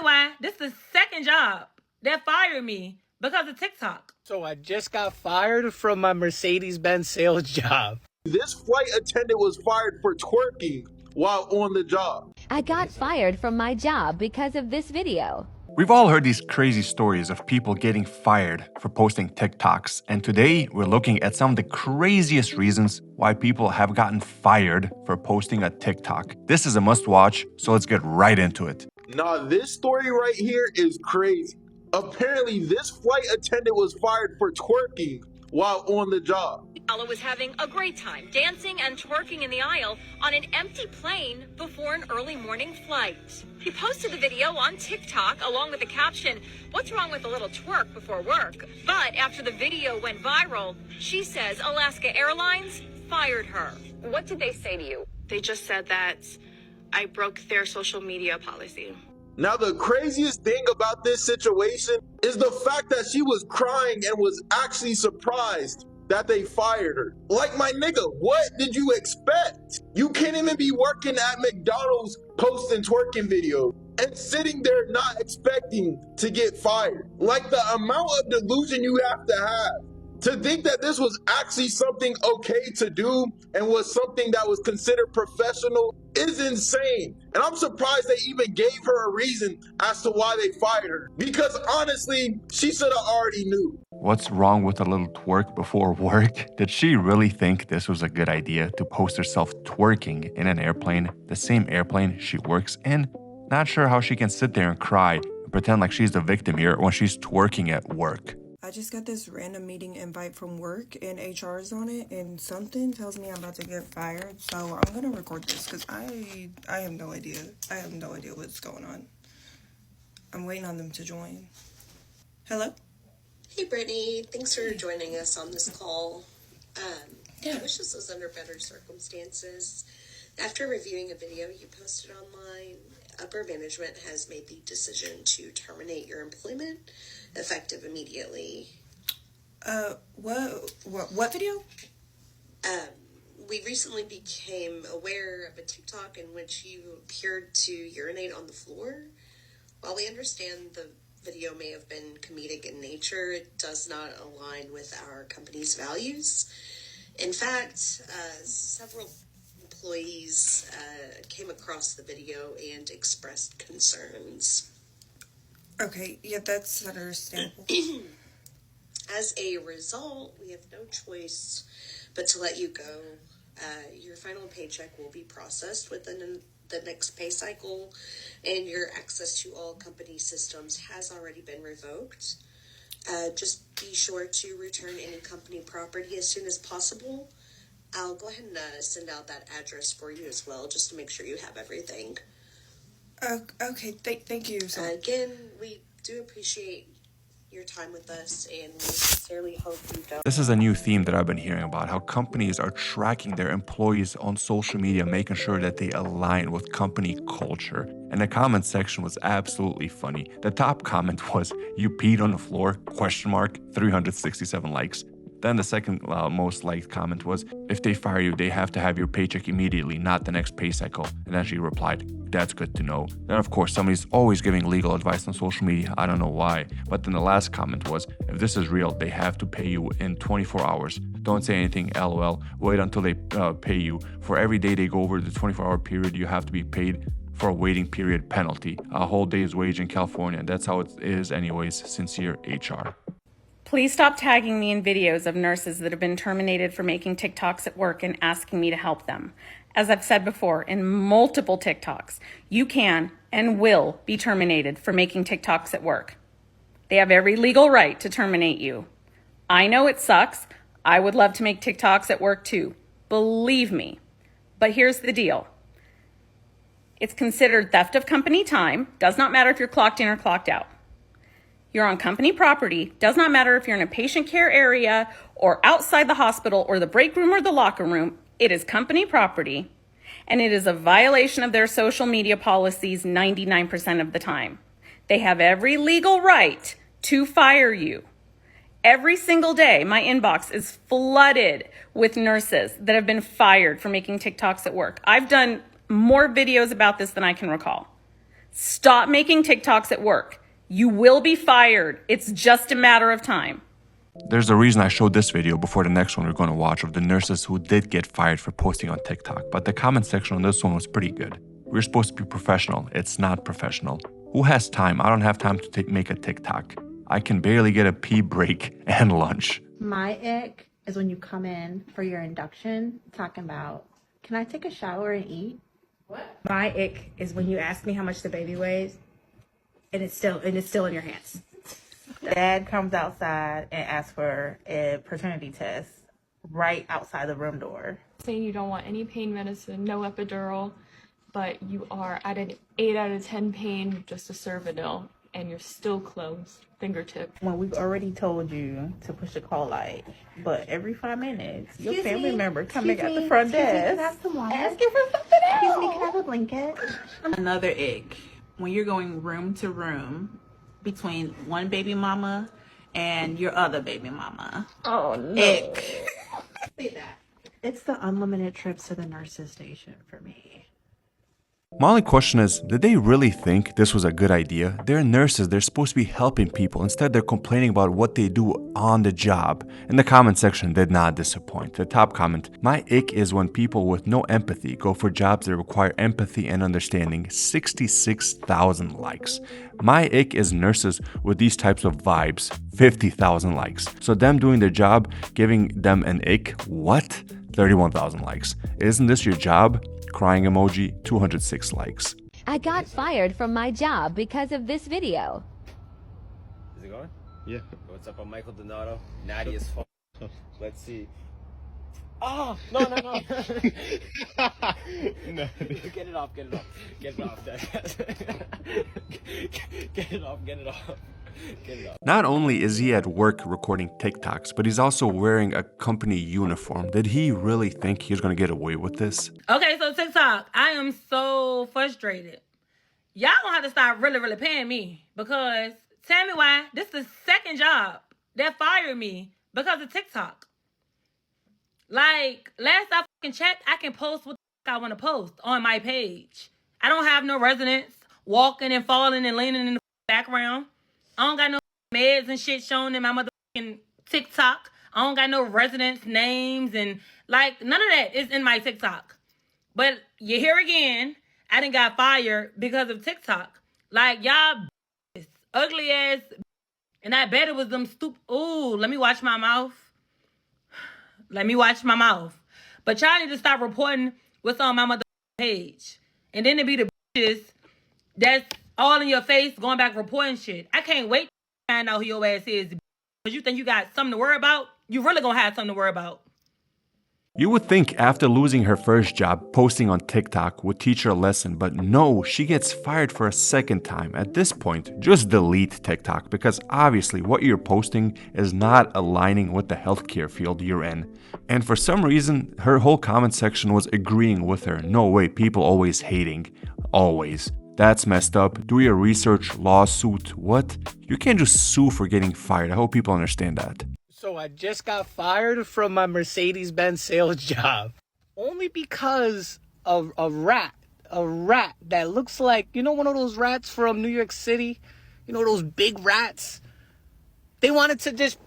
Anyway, this is the second job that fired me because of TikTok. So I just got fired from my Mercedes-Benz sales job. This flight attendant was fired for twerking while on the job. I got fired from my job because of this video. We've all heard these crazy stories of people getting fired for posting TikToks, and today we're looking at some of the craziest reasons why people have gotten fired for posting a TikTok. This is a must-watch, so let's get right into it. Now, this story right here is crazy. Apparently, this flight attendant was fired for twerking while on the job. Ella was having a great time dancing and twerking in the aisle on an empty plane before an early morning flight. He posted the video on TikTok along with the caption, "What's wrong with a little twerk before work?" But after the video went viral, she says Alaska Airlines fired her. What did they say to you? They just said that I broke their social media policy. Now, the craziest thing about this situation is the fact that she was crying and was actually surprised that they fired her. Like, my nigga, what did you expect? You can't even be working at McDonald's posting twerking videos and sitting there not expecting to get fired. Like, the amount of delusion you have to think that this was actually something okay to do and was something that was considered professional is insane. And I'm surprised they even gave her a reason as to why they fired her. Because honestly, she should have already knew. What's wrong with a little twerk before work? Did she really think this was a good idea to post herself twerking in an airplane, the same airplane she works in? Not sure how she can sit there and cry and pretend like she's the victim here when she's twerking at work. I just got this random meeting invite from work and HR is on it, and something tells me I'm about to get fired, so I'm gonna record this because I have no idea. I have no idea what's going on. I'm waiting on them to join. Hello? Hey Brittany, thanks for joining us on this call. I wish this was under better circumstances. After reviewing a video you posted online, upper management has made the decision to terminate your employment effective immediately. What video? We recently became aware of a TikTok in which you appeared to urinate on the floor. While we understand the video may have been comedic in nature, it does not align with our company's values. In fact, several employees came across the video and expressed concerns. Okay, yeah, that's understandable. As a result, we have no choice but to let you go. Your final paycheck will be processed within the next pay cycle, and your access to all company systems has already been revoked. Just be sure to return any company property as soon as possible. I'll go ahead and send out that address for you as well, just to make sure you have everything. Okay, thank you so much. Again, we do appreciate your time with us, and we sincerely hope you don't. This is a new theme that I've been hearing about, how companies are tracking their employees on social media, making sure that they align with company culture. And the comment section was absolutely funny. The top comment was, "You peed on the floor?" 367 likes. Then the second most liked comment was, "If they fire you, they have to have your paycheck immediately, not the next pay cycle." And then she replied, "That's good to know." Then of course, somebody's always giving legal advice on social media. I don't know why. But then the last comment was, "If this is real, they have to pay you in 24 hours. Don't say anything, LOL. Wait until they pay you. For every day they go over the 24-hour period, you have to be paid for a waiting period penalty. A whole day's wage in California. That's how it is anyways. Sincere, HR." Please stop tagging me in videos of nurses that have been terminated for making TikToks at work and asking me to help them. As I've said before in multiple TikToks, you can and will be terminated for making TikToks at work. They have every legal right to terminate you. I know it sucks. I would love to make TikToks at work too. Believe me. But here's the deal. It's considered theft of company time. Does not matter if you're clocked in or clocked out. You're on company property. Does not matter if you're in a patient care area or outside the hospital or the break room or the locker room. It is company property, and it is a violation of their social media policies 99% of the time. They have every legal right to fire you. Every single day, my inbox is flooded with nurses that have been fired for making TikToks at work. I've done more videos about this than I can recall. Stop making TikToks at work. You will be fired. It's just a matter of time. There's a reason I showed this video before the next one we're going to watch of the nurses who did get fired for posting on TikTok, but the comment section on this one was pretty good. We're supposed to be professional. It's not professional. Who has time? I don't have time to make a TikTok. I can barely get a pee break and lunch. My ick is when you come in for your induction talking about, can I take a shower and eat? What? My ick is when you ask me how much the baby weighs and it's still in your hands. Dad comes outside and asks for a paternity test right outside the room door. Saying you don't want any pain medicine, no epidural, but you are at an 8 out of 10 pain just a Cervidil, and you're still closed, fingertip. When we've already told you to push the call light, but every 5 minutes, your family member coming at the front desk asking for something else. Excuse me, can I have a blanket? Another ick, when you're going room to room between one baby mama and your other baby mama. Oh, no. Ick. Say that. It's the unlimited trips to the nurse's station for me. My only question is, did they really think this was a good idea? They're nurses, they're supposed to be helping people. Instead, they're complaining about what they do on the job. And the comment section did not disappoint. The top comment, my ick is when people with no empathy go for jobs that require empathy and understanding. 66,000 likes. My ick is nurses with these types of vibes. 50,000 likes. So them doing their job, giving them an ick, what? 31,000 likes. Isn't this your job? Crying emoji, 206 likes. I got fired from my job because of this video. Is it going? Yeah. What's up? I'm Michael Donato. Natty as fuck. Let's see. Oh, no. No. Get it off. Get it off. Get it off. Get it off. Get it off. Not only is he at work recording TikToks, but he's also wearing a company uniform. Did he really think he was going to get away with this? Okay, so TikTok, I am so frustrated. Y'all gonna have to start really paying me, because tell me why. This is the second job that fired me because of TikTok. Like, last I fucking checked, I can post what the fuck I want to post on my page. I don't have no residents walking and falling and leaning in the background. I don't got no meds and shit shown in my motherfucking TikTok. I don't got no residents' names and, like, none of that is in my TikTok. But you hear again, I done got fired because of TikTok. Like, y'all ugly ass, and I bet it was them stupid. Ooh, let me watch my mouth. Let me watch my mouth. But y'all need to stop reporting what's on my motherfucking page. And then it be the bitches that's all in your face going back reporting shit. I can't wait to find out who your ass is. Because you think you got something to worry about? You really gonna have something to worry about. You would think after losing her first job, posting on TikTok would teach her a lesson, but no, she gets fired for a second time. At this point, just delete TikTok, because obviously what you're posting is not aligning with the healthcare field you're in. And for some reason, her whole comment section was agreeing with her. No way, people always hating. Always. That's messed up. Do your research, lawsuit, what? You can't just sue for getting fired. I hope people understand that. So I just got fired from my Mercedes-Benz sales job. Only because of a rat that looks like, you know, one of those rats from New York City? You know, those big rats? They wanted to just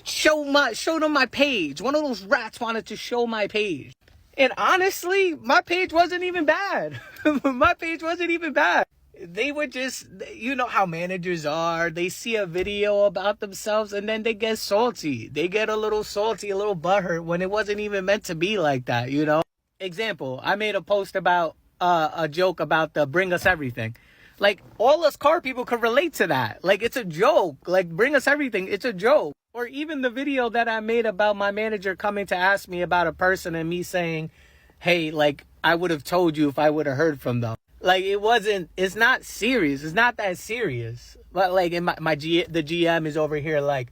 show them my page. One of those rats wanted to show my page. And honestly, my page wasn't even bad. My page wasn't even bad. They were just, you know how managers are. They see a video about themselves and then they get salty. They get a little salty, a little butthurt when it wasn't even meant to be like that, you know? Example, I made a post about a joke about the bring us everything. Like, all us car people could relate to that. Like, it's a joke. Like, bring us everything. It's a joke. Or even the video that I made about my manager coming to ask me about a person and me saying, hey, like, I would have told you if I would have heard from them. Like, it's not serious. It's not that serious. But, like, in the GM is over here, like,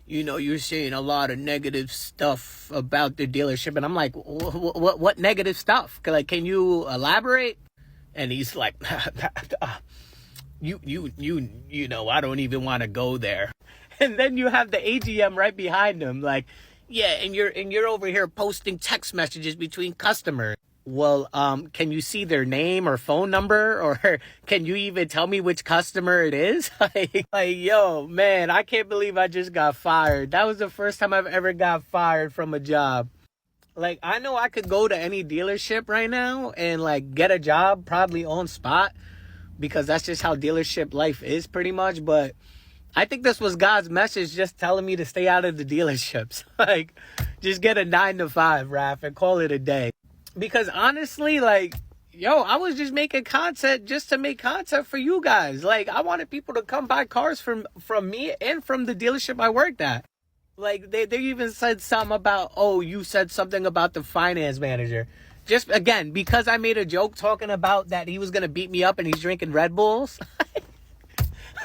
you know, you're saying a lot of negative stuff about the dealership. And I'm like, what negative stuff? Like, can you elaborate? And he's like, you know, I don't even want to go there. And then you have the AGM right behind him, like, yeah, and you're over here posting text messages between customers. well, can you see their name or phone number, or can you even tell me which customer it is? like, yo, man, I can't believe I just got fired. That was the first time I've ever got fired from a job. Like, I know I could go to any dealership right now and, like, get a job probably on spot, because that's just how dealership life is pretty much. But I think this was God's message, just telling me to stay out of the dealerships. Like, just get a 9-to-5, Raph, and call it a day. Because honestly, like, yo, I was just making content just to make content for you guys. Like, I wanted people to come buy cars from me and from the dealership I worked at. Like, they even said something about, oh, you said something about the finance manager. Just, again, because I made a joke talking about that he was going to beat me up and he's drinking Red Bulls.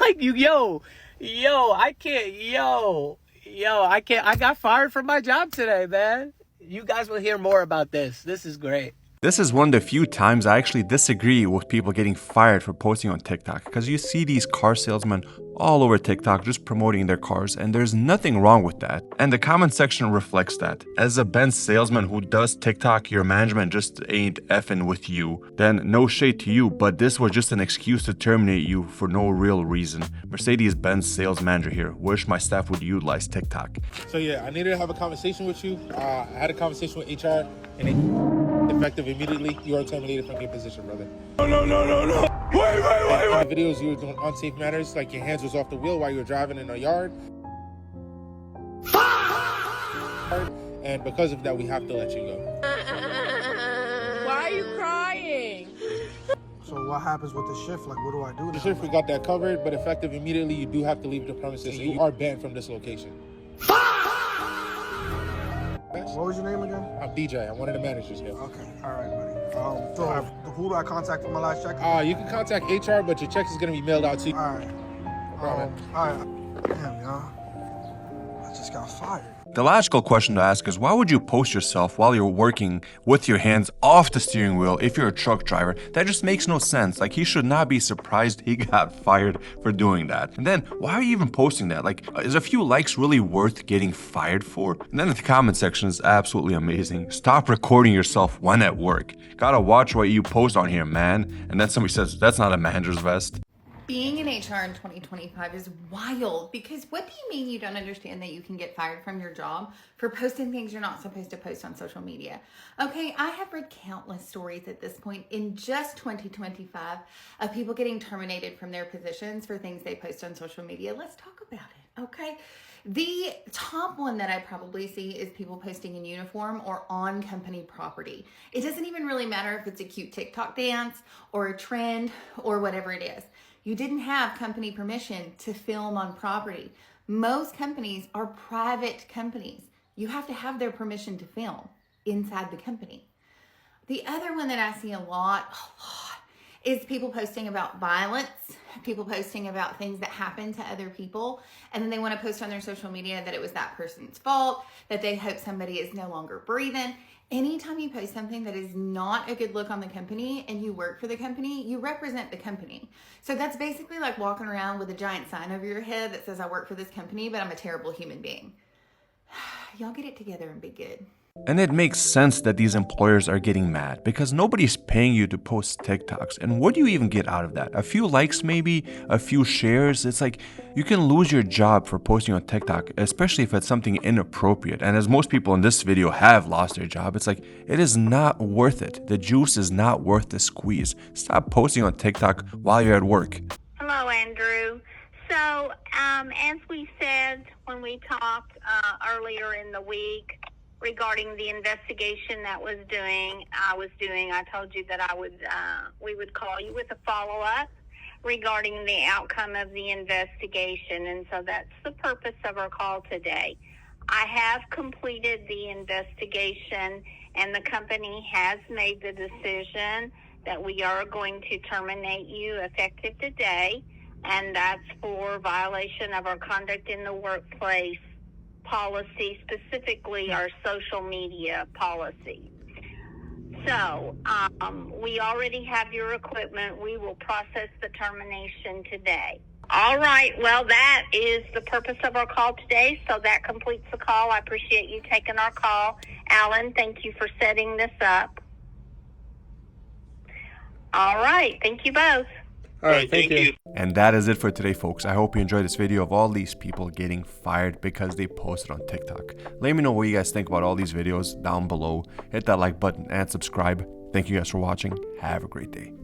Like, I can't. I got fired from my job today, man. You guys will hear more about this. This is great. This is one of the few times I actually disagree with people getting fired for posting on TikTok, because you see these car salesmen all over TikTok just promoting their cars, and there's nothing wrong with that. And the comment section reflects that. As a Benz salesman who does TikTok, your management just ain't effing with you, then no shade to you, but this was just an excuse to terminate you for no real reason. Mercedes-Benz sales manager here. Wish my staff would utilize TikTok. So yeah, I needed to have a conversation with you. I had a conversation with HR, and it effective immediately. You are terminated from your position, brother. No. Wait. The videos you were doing unsafe matters, like your hands was off the wheel while you were driving in a yard. And because of that, we have to let you go. Why are you crying? So what happens with the shift? Like, what do I do now? The shift, we got that covered, but effective immediately, you do have to leave the premises. You are banned from this location. What was your name again? I'm DJ. I'm one of the managers here. Okay, all right, buddy. So who do I contact for my last check? You can contact HR, but your check is going to be mailed out to you. All right. All right. Damn, y'all. I just got fired. The logical question to ask is, why would you post yourself while you're working with your hands off the steering wheel if you're a truck driver? That just makes no sense. Like, he should not be surprised he got fired for doing that. And then, why are you even posting that? Like, is a few likes really worth getting fired for? And then the comment section is absolutely amazing. Stop recording yourself when at work. Gotta watch what you post on here, man. And then somebody says, that's not a manager's vest. Being in HR in 2025 is wild, because what do you mean you don't understand that you can get fired from your job for posting things you're not supposed to post on social media? Okay, I have read countless stories at this point in just 2025 of people getting terminated from their positions for things they post on social media. Let's talk about it, okay? The top one that I probably see is people posting in uniform or on company property. It doesn't even really matter if it's a cute TikTok dance or a trend or whatever it is. You didn't have company permission to film on property. Most companies are private companies. You have to have their permission to film inside the company. The other one that I see a lot is people posting about violence, people posting about things that happen to other people, and then they want to post on their social media that it was that person's fault, that they hope somebody is no longer breathing. Anytime you post something that is not a good look on the company and you work for the company, you represent the company. So that's basically like walking around with a giant sign over your head that says, I work for this company, but I'm a terrible human being. Y'all get it together and be good. And it makes sense that these employers are getting mad, because nobody's paying you to post TikToks. And what do you even get out of that? A few likes, maybe a few shares. It's like you can lose your job for posting on TikTok, especially if it's something inappropriate. And as most people in this video have lost their job, it's like it is not worth it. The juice is not worth the squeeze. Stop posting on TikTok while you're at work. Hello, Andrew. So, as we said when we talked earlier in the week, regarding the investigation that I was doing, I told you that we would call you with a follow-up regarding the outcome of the investigation, and so that's the purpose of our call today. I have completed the investigation, and the company has made the decision that we are going to terminate you effective today, and that's for violation of our conduct in the workplace policy, specifically our social media policy. So we already have your equipment. We will process the termination today. All right. Well, that is the purpose of our call today. So that completes the call. I appreciate you taking our call. Alan, thank you for setting this up. All right. Thank you both. All right, thank you. And that is it for today, folks. I hope you enjoyed this video of all these people getting fired because they posted on TikTok. Let me know what you guys think about all these videos down below. Hit that like button and subscribe. Thank you guys for watching. Have a great day.